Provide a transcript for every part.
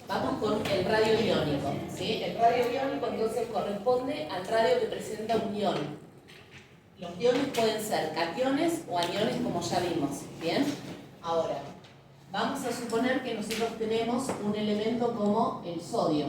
Vamos con el radio iónico, ¿sí? El radio iónico entonces corresponde al radio que presenta un ion. Los iones pueden ser cationes o aniones, como ya vimos, ¿bien? Ahora, vamos a suponer que nosotros tenemos un elemento como el sodio.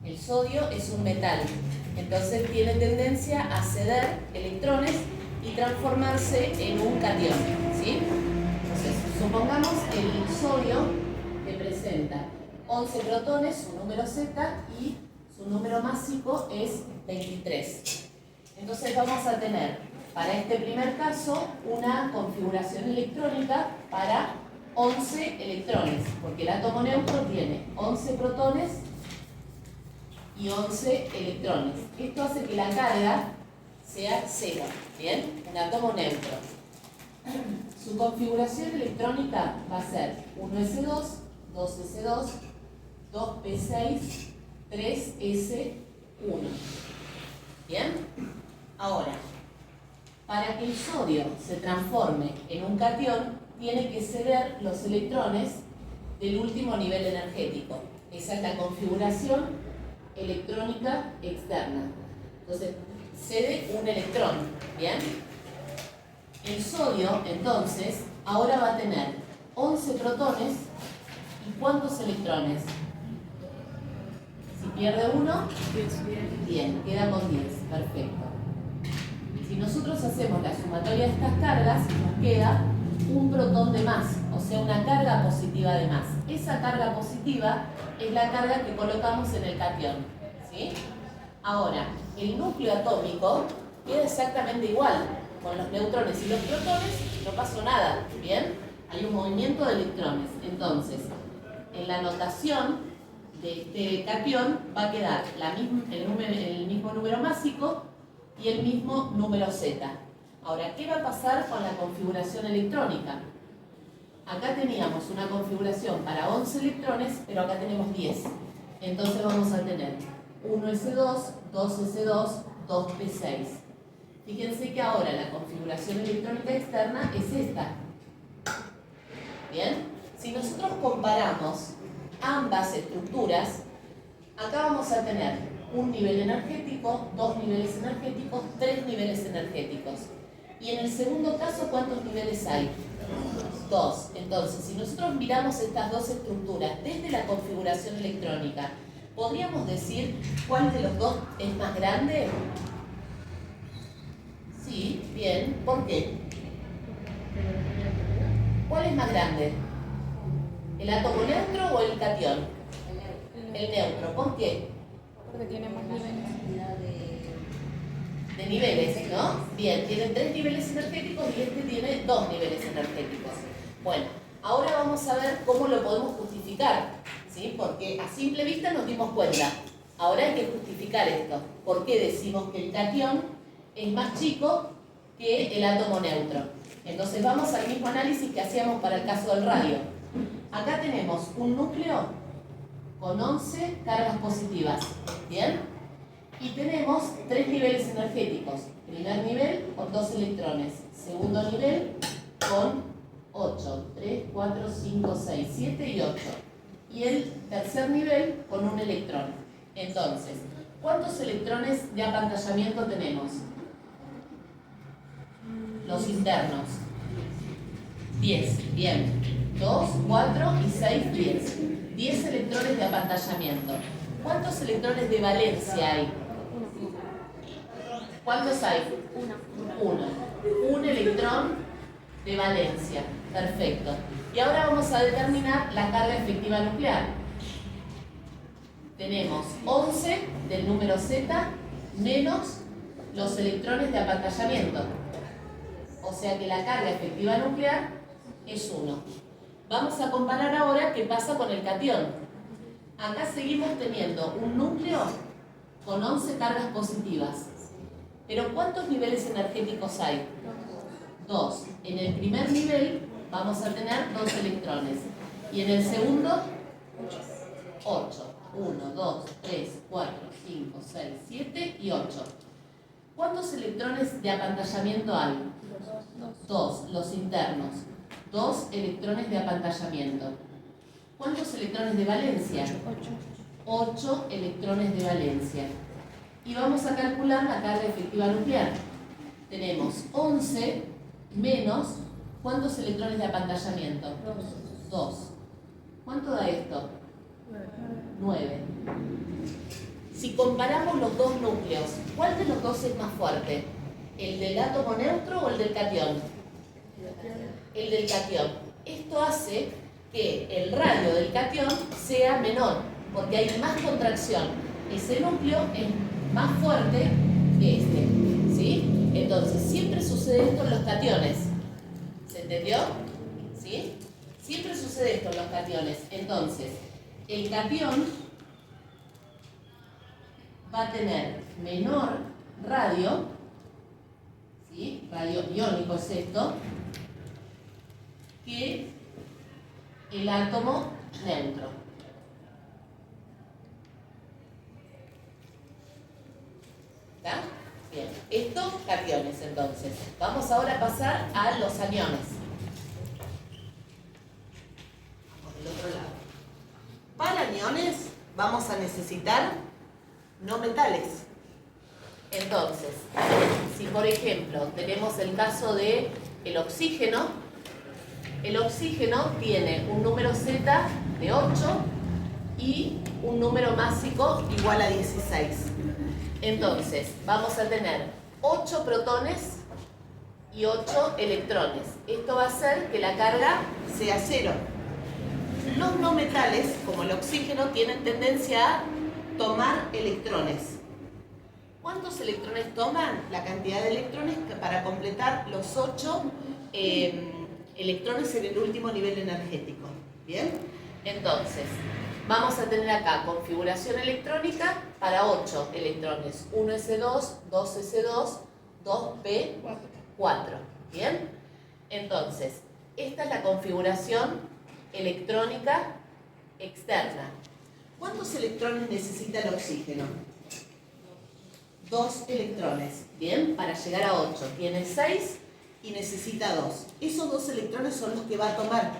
El sodio es un metal, entonces tiene tendencia a ceder electrones y transformarse en un catión, ¿sí? Entonces, supongamos el sodio que presenta 11 protones, su número Z, y su número másico es 23. Entonces vamos a tener, para este primer caso, una configuración electrónica para 11 electrones, porque el átomo neutro tiene 11 protones y 11 electrones. Esto hace que la carga sea 0, ¿bien? Un átomo neutro. Su configuración electrónica va a ser 1s2, 2s2, 2p6, 3s1. ¿Bien? Ahora, para que el sodio se transforme en un catión, tiene que ceder los electrones del último nivel energético. Esa es la configuración electrónica externa. Entonces, cede un electrón, ¿bien? El sodio, entonces, ahora va a tener 11 protones y ¿cuántos electrones? Si pierde uno, 10, queda con 10, perfecto. Si nosotros hacemos la sumatoria de estas cargas, nos queda un protón de más, o sea, una carga positiva de más. Esa carga positiva es la carga que colocamos en el catión, ¿sí? Ahora, el núcleo atómico queda exactamente igual. Con los neutrones y los protones no pasó nada, ¿bien? Hay un movimiento de electrones. Entonces, en la notación de este catión va a quedar el mismo número másico y el mismo número Z. Ahora, ¿qué va a pasar con la configuración electrónica? Acá teníamos una configuración para 11 electrones, pero acá tenemos 10. Entonces vamos a tener 1s2, 2s2, 2p6. Fíjense que ahora la configuración electrónica externa es esta. ¿Bien? Si nosotros comparamos ambas estructuras, acá vamos a tener un nivel energético, 2 niveles energéticos, 3 niveles energéticos. Y en el segundo caso, ¿cuántos niveles hay? 2. Entonces, si nosotros miramos estas dos estructuras desde la configuración electrónica, ¿podríamos decir cuál de los dos es más grande? Sí, bien. ¿Por qué? ¿Cuál es más grande? ¿El átomo neutro o el catión? El neutro. ¿Por qué? Porque tiene más niveles. De niveles, ¿no? Bien, tiene 3 niveles energéticos y este tiene 2 niveles energéticos. Bueno, ahora vamos a ver cómo lo podemos justificar, ¿sí? Porque a simple vista nos dimos cuenta. Ahora hay que justificar esto. ¿Por qué decimos que el catión es más chico que el átomo neutro? Entonces vamos al mismo análisis que hacíamos para el caso del radio. Acá tenemos un núcleo con 11 cargas positivas, ¿bien? Y tenemos 3 niveles energéticos. Primer nivel con 2 electrones. Segundo nivel con 8. 3, 4, 5, 6, 7 y 8. Y el tercer nivel con un electrón. Entonces, ¿cuántos electrones de apantallamiento tenemos? Los internos. 10. Bien. 2, 4 y 6, 10. 10 electrones de apantallamiento. ¿Cuántos electrones de valencia hay? ¿Cuántos hay? Uno. Un electrón de valencia. Perfecto. Y ahora vamos a determinar la carga efectiva nuclear. Tenemos 11 del número Z menos los electrones de apantallamiento. O sea que la carga efectiva nuclear es 1. Vamos a comparar ahora qué pasa con el catión. Acá seguimos teniendo un núcleo con 11 cargas positivas. Pero ¿cuántos niveles energéticos hay? 2. En el primer nivel vamos a tener 2 electrones. Y en el segundo, 8. 1, 2, 3, 4, 5, 6, 7 y 8. ¿Cuántos electrones de apantallamiento hay? 2, los internos. 2 electrones de apantallamiento. ¿Cuántos electrones de valencia? 8 electrones de valencia. Y vamos a calcular la carga efectiva nuclear. Tenemos 11 menos, ¿cuántos electrones de apantallamiento? 2. ¿Cuánto da esto? 9. Si comparamos los dos núcleos, ¿cuál de los dos es más fuerte? ¿El del átomo neutro o el del catión? El del catión. Esto hace que el radio del catión sea menor, porque hay más contracción. Ese núcleo es más fuerte que este, ¿sí? Entonces, siempre sucede esto en los cationes. ¿Se entendió? ¿Sí? Siempre sucede esto en los cationes. Entonces, el catión va a tener menor radio, ¿sí? Radio iónico es esto, que el átomo neutro. ¿Está? Bien. Estos cationes, entonces. Vamos ahora a pasar a los aniones. Vamos del otro lado. Para aniones vamos a necesitar no metales. Entonces, si por ejemplo tenemos el caso de el oxígeno tiene un número Z de 8 y un número másico igual a 16. Entonces, vamos a tener 8 protones y 8 electrones. Esto va a hacer que la carga sea 0. Los no metales, como el oxígeno, tienen tendencia a tomar electrones. ¿Cuántos electrones toman? La cantidad de electrones para completar los 8 electrones en el último nivel energético. ¿Bien? Entonces, vamos a tener acá configuración electrónica para 8 electrones. 1s2, 2s2, 2p4. ¿Bien? Entonces, esta es la configuración electrónica externa. ¿Cuántos electrones necesita el oxígeno? 2 electrones. Bien, para llegar a 8. Tiene 6 y necesita 2. Esos 2 electrones son los que va a tomar.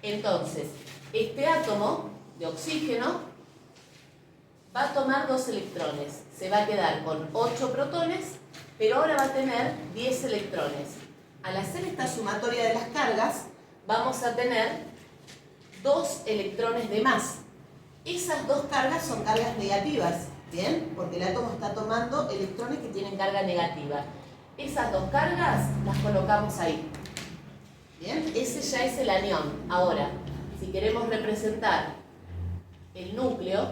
Entonces, este átomo de oxígeno va a tomar 2 electrones. Se va a quedar con 8 protones, pero ahora va a tener 10 electrones. Al hacer esta sumatoria de las cargas, vamos a tener 2 electrones de más. Esas 2 cargas son cargas negativas, ¿bien? Porque el átomo está tomando electrones que tienen carga negativa. Esas 2 cargas las colocamos ahí. ¿Bien? Ese ya es el anión. Ahora, si queremos representar el núcleo,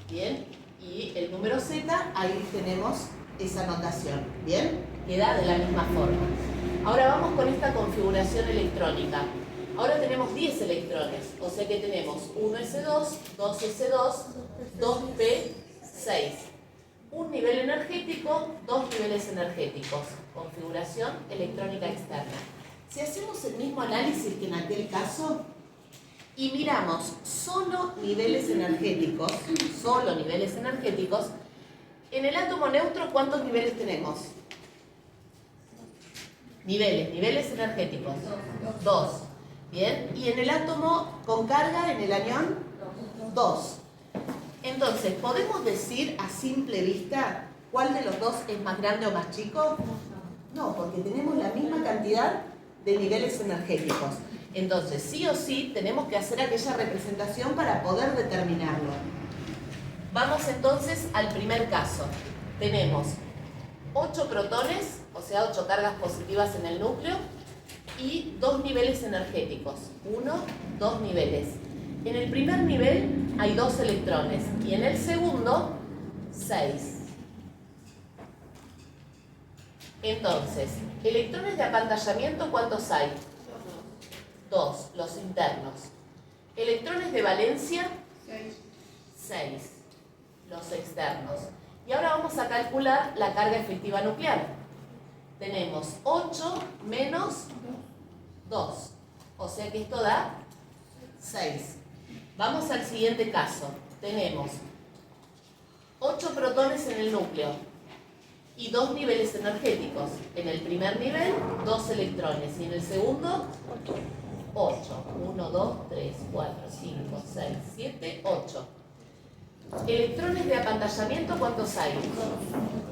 ¿bien? Y el número Z, ahí tenemos esa notación, ¿bien? Queda de la misma forma. Ahora vamos con esta configuración electrónica. Ahora tenemos 10 electrones, o sea que tenemos 1s2, 2s2, 2p6. Un nivel energético, 2 niveles energéticos. Configuración electrónica externa. Si hacemos el mismo análisis que en aquel caso y miramos solo niveles energéticos, en el átomo neutro, ¿cuántos niveles tenemos? Niveles energéticos. 2. Bien, y en el átomo con carga, en el anión, 2. Entonces, ¿podemos decir a simple vista cuál de los dos es más grande o más chico? No, porque tenemos la misma cantidad de niveles energéticos. Entonces, sí o sí, tenemos que hacer aquella representación para poder determinarlo. Vamos entonces al primer caso. Tenemos 8 protones, o sea, 8 cargas positivas en el núcleo, y 2 niveles energéticos. 1, 2 niveles. En el primer nivel hay 2 electrones y en el segundo 6. Entonces, electrones de apantallamiento, ¿cuántos hay? 2, los internos. Electrones de valencia, 6, los externos. Y ahora vamos a calcular la carga efectiva nuclear. Tenemos 8 menos 2, o sea que esto da 6. Vamos al siguiente caso. Tenemos 8 protones en el núcleo y 2 niveles energéticos. En el primer nivel, 2 electrones y en el segundo, 8. 1, 2, 3, 4, 5, 6, 7, 8. Electrones de apantallamiento, ¿cuántos hay?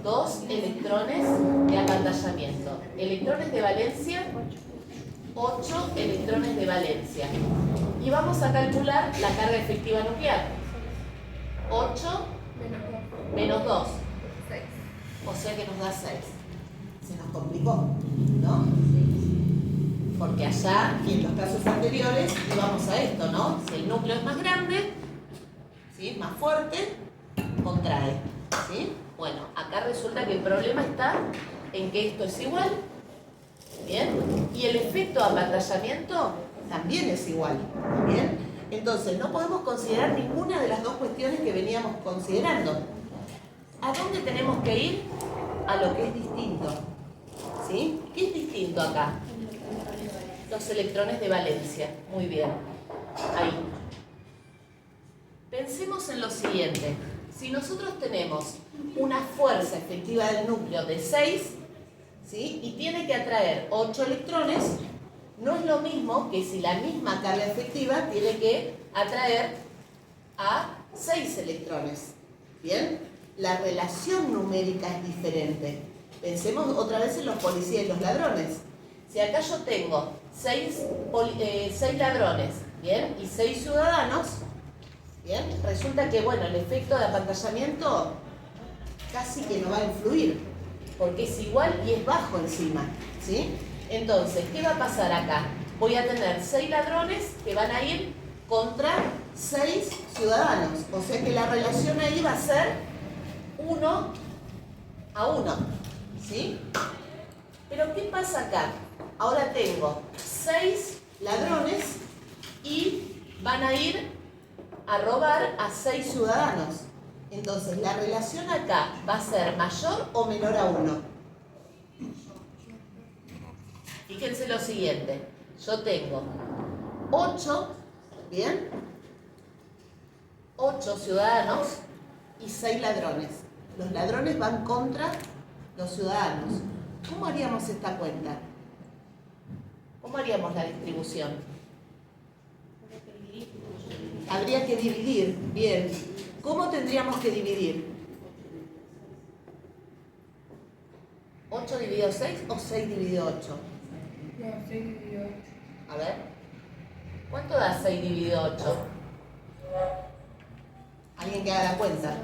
2 electrones de apantallamiento. Electrones de valencia, 8 electrones de valencia. Y vamos a calcular la carga efectiva nuclear. 8 menos 2. O sea que nos da 6. Se nos complicó, ¿no? Porque allá, y en los casos anteriores, íbamos a esto, ¿no? Si el núcleo es más grande, ¿sí? Más fuerte, contrae, ¿sí? Bueno, acá resulta que el problema está en que esto es igual, ¿bien? Y el efecto de apantallamiento también es igual, ¿bien? Entonces, no podemos considerar ninguna de las dos cuestiones que veníamos considerando. ¿A dónde tenemos que ir? A lo que es distinto, ¿sí? ¿Qué es distinto acá? Los electrones de valencia. Muy bien. Ahí. Pensemos en lo siguiente. Si nosotros tenemos una fuerza efectiva del núcleo de 6, ¿sí? Y tiene que atraer 8 electrones, no es lo mismo que si la misma carga efectiva tiene que atraer a 6 electrones. ¿Bien? La relación numérica es diferente. Pensemos otra vez en los policías y los ladrones. Si acá yo tengo 6 ladrones, ¿bien? Y 6 ciudadanos, ¿bien? Resulta que, bueno, el efecto de apantallamiento casi que no va a influir, porque es igual y es bajo encima, ¿sí? Entonces, ¿qué va a pasar acá? Voy a tener 6 ladrones que van a ir contra 6 ciudadanos. O sea que la relación ahí va a ser 1 a 1, ¿sí? Pero ¿qué pasa acá? Ahora tengo 6 ladrones y van a ir a robar a 6 ciudadanos. Entonces, la relación acá va a ser mayor o menor a 1. Fíjense lo siguiente. Yo tengo 8, ¿bien? 8 ciudadanos y 6 ladrones. Los ladrones van contra los ciudadanos. ¿Cómo haríamos esta cuenta? ¿Cómo haríamos la distribución? Habría que dividir. Bien. ¿Cómo tendríamos que dividir? ¿8 dividido 6 o 6 dividido 8? No, 6 dividido 8. A ver. ¿Cuánto da 6 dividido 8? ¿Alguien que haga la cuenta?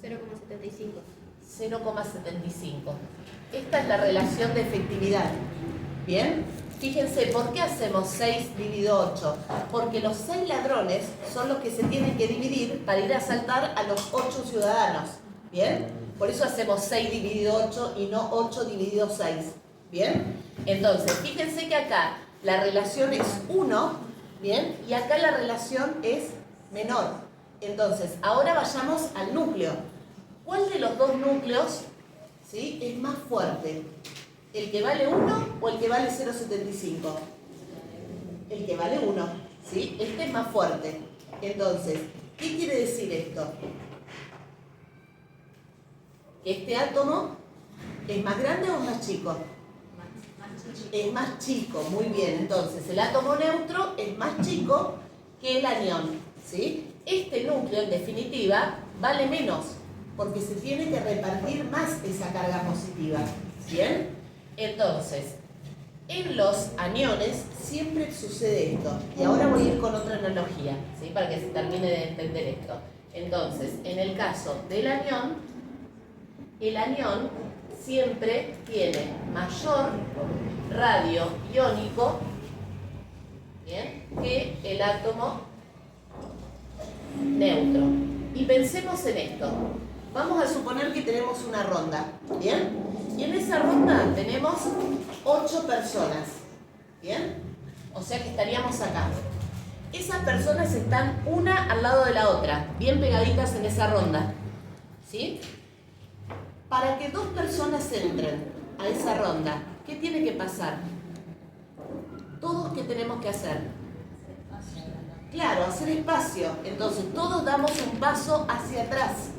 0,75. 0,75. Esta es la relación de efectividad. ¿Bien? Fíjense, ¿por qué hacemos 6 dividido 8? Porque los 6 ladrones son los que se tienen que dividir para ir a asaltar a los 8 ciudadanos. ¿Bien? Por eso hacemos 6 dividido 8 y no 8 dividido 6. ¿Bien? Entonces, fíjense que acá la relación es 1, ¿bien? Y acá la relación es menor. Entonces, ahora vayamos al núcleo. ¿Cuál de los dos núcleos, ¿sí?, es más fuerte? ¿El que vale 1 o el que vale 0,75? El que vale 1, ¿sí? Este es más fuerte. Entonces, ¿qué quiere decir esto? ¿Que este átomo es más grande o más chico? Es más chico, muy bien. Entonces, el átomo neutro es más chico que el anión, ¿sí? Este núcleo, en definitiva, vale menos, porque se tiene que repartir más esa carga positiva, ¿bien? Entonces, en los aniones siempre sucede esto. Y ahora voy a ir con otra analogía, ¿sí?, para que se termine de entender esto. Entonces, en el caso del anión, el anión siempre tiene mayor radio iónico, ¿bien?, que el átomo neutro. Y pensemos en esto. Vamos a suponer que tenemos una ronda, ¿bien? Y en esa ronda tenemos 8 personas, ¿bien? O sea que estaríamos acá. Esas personas están una al lado de la otra, bien pegaditas en esa ronda, ¿sí? Para que 2 personas entren a esa ronda, ¿qué tiene que pasar? ¿Todos qué tenemos que hacer? Claro, hacer espacio. Entonces, todos damos un paso hacia atrás.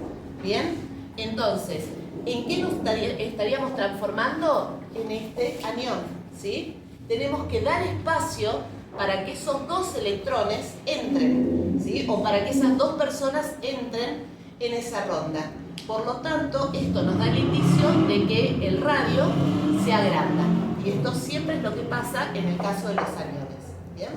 ¿Bien? Entonces, ¿en qué nos estaríamos transformando? En este anión, ¿sí? tenemos que dar espacio para que esos dos electrones entren, ¿sí? O para que esas dos personas entren en esa ronda. Por lo tanto, esto nos da el indicio de que el radio se agranda. Y esto siempre es lo que pasa en el caso de los aniones. ¿Bien?